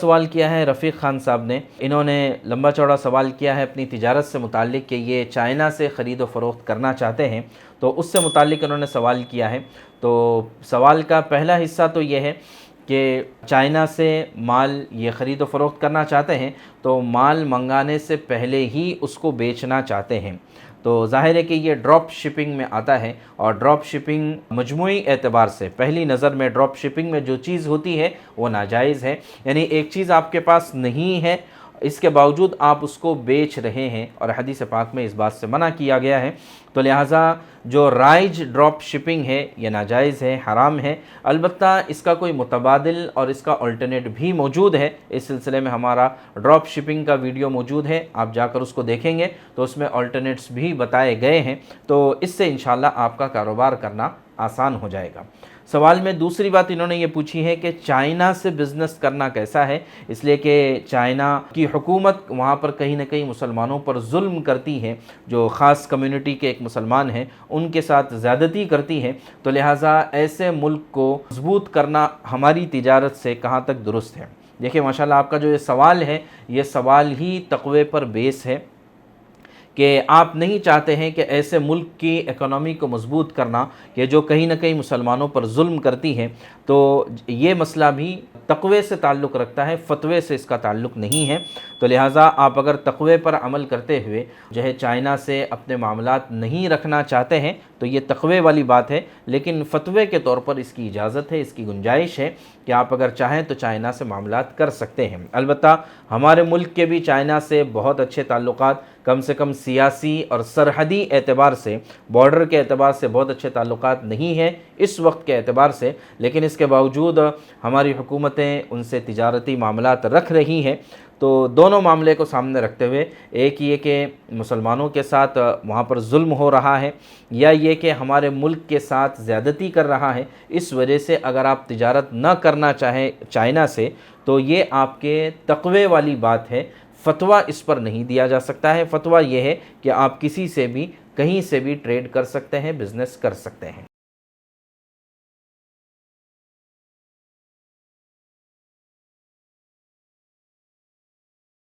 سوال کیا ہے رفیق خان صاحب نے، انہوں نے لمبا چوڑا سوال کیا ہے اپنی تجارت سے متعلق کہ یہ چائنا سے خرید و فروخت کرنا چاہتے ہیں، تو اس سے متعلق انہوں نے سوال کیا ہے۔ تو سوال کا پہلا حصہ تو یہ ہے کہ چائنا سے مال یہ خرید و فروخت کرنا چاہتے ہیں تو مال منگانے سے پہلے ہی اس کو بیچنا چاہتے ہیں، تو ظاہر ہے کہ یہ ڈراپ شپنگ میں آتا ہے، اور ڈراپ شپنگ مجموعی اعتبار سے پہلی نظر میں ڈراپ شپنگ میں جو چیز ہوتی ہے وہ ناجائز ہے، یعنی ایک چیز آپ کے پاس نہیں ہے اس کے باوجود آپ اس کو بیچ رہے ہیں، اور حدیث پاک میں اس بات سے منع کیا گیا ہے، تو لہٰذا جو رائج ڈراپ شپنگ ہے یہ ناجائز ہے، حرام ہے۔ البتہ اس کا کوئی متبادل اور اس کا الٹرنیٹ بھی موجود ہے، اس سلسلے میں ہمارا ڈراپ شپنگ کا ویڈیو موجود ہے، آپ جا کر اس کو دیکھیں گے تو اس میں الٹرنیٹس بھی بتائے گئے ہیں، تو اس سے انشاءاللہ آپ کا کاروبار کرنا آسان ہو جائے گا۔ سوال میں دوسری بات انہوں نے یہ پوچھی ہے کہ چائنا سے بزنس کرنا کیسا ہے، اس لیے کہ چائنا کی حکومت وہاں پر کہیں نہ کہیں مسلمانوں پر ظلم کرتی ہے، جو خاص کمیونٹی کے ایک مسلمان ہیں ان کے ساتھ زیادتی کرتی ہے، تو لہٰذا ایسے ملک کو مضبوط کرنا ہماری تجارت سے کہاں تک درست ہے۔ دیکھیں ماشاءاللہ آپ کا جو یہ سوال ہے یہ سوال ہی تقوی پر بیس ہے کہ آپ نہیں چاہتے ہیں کہ ایسے ملک کی اکنامی کو مضبوط کرنا کہ جو کہیں نہ کہیں مسلمانوں پر ظلم کرتی ہے، تو یہ مسئلہ بھی تقوی سے تعلق رکھتا ہے، فتوے سے اس کا تعلق نہیں ہے، تو لہٰذا آپ اگر تقوی پر عمل کرتے ہوئے جو ہے چائنا سے اپنے معاملات نہیں رکھنا چاہتے ہیں تو یہ تقوی والی بات ہے، لیکن فتوے کے طور پر اس کی اجازت ہے، اس کی گنجائش ہے کہ آپ اگر چاہیں تو چائنا سے معاملات کر سکتے ہیں۔ البتہ ہمارے ملک کے بھی چائنا سے بہت اچھے تعلقات، کم سے کم سیاسی اور سرحدی اعتبار سے، بارڈر کے اعتبار سے بہت اچھے تعلقات نہیں ہیں اس وقت کے اعتبار سے، لیکن اس کے باوجود ہماری حکومتیں ان سے تجارتی معاملات رکھ رہی ہیں، تو دونوں معاملے کو سامنے رکھتے ہوئے ایک یہ کہ مسلمانوں کے ساتھ وہاں پر ظلم ہو رہا ہے، یا یہ کہ ہمارے ملک کے ساتھ زیادتی کر رہا ہے، اس وجہ سے اگر آپ تجارت نہ کرنا چاہیں چائنا سے تو یہ آپ کے تقوی والی بات ہے، فتویٰ اس پر نہیں دیا جا سکتا ہے۔ فتویٰ یہ ہے کہ آپ کسی سے بھی کہیں سے بھی ٹریڈ کر سکتے ہیں، بزنس کر سکتے ہیں۔